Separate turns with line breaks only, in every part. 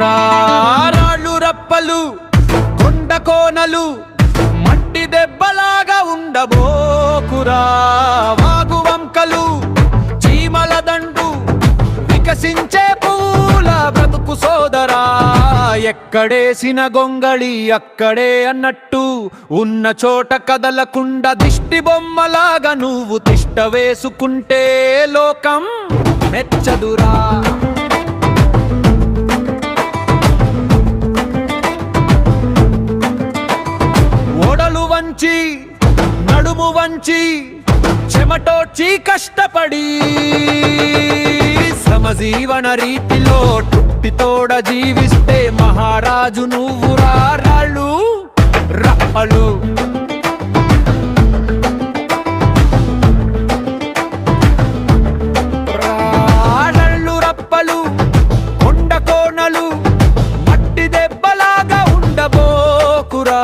రాళ్ళు రప్పలు కొండ కోనలు మట్టి దెబ్బలాగా ఉండబోకురా వాగు వంకలు చీమల దండు వికసించే పూల బ్రతుకు సోదరా ఎక్కడేసిన గొంగళి అక్కడే అన్నట్టు ఉన్న చోట కదలకుండా దిష్టి బొమ్మలాగా నువ్వు తిష్ట వేసుకుంటే లోకం మెచ్చదురా. ఓడలు వంచి నడుము వంచి చెమటోడ్చి కష్టపడి సమజీవన రీతిలో టుట్టితోడ జీవిస్తే మహారాజు నువ్వురా. రాళ్ళు రప్పలు రాళ్ళు రప్పలు కొండ కోనలు మట్టి దెబ్బలాగా ఉండబోకురా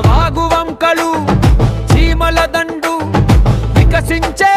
వాగు వంకలు చీమల దండు వికసించే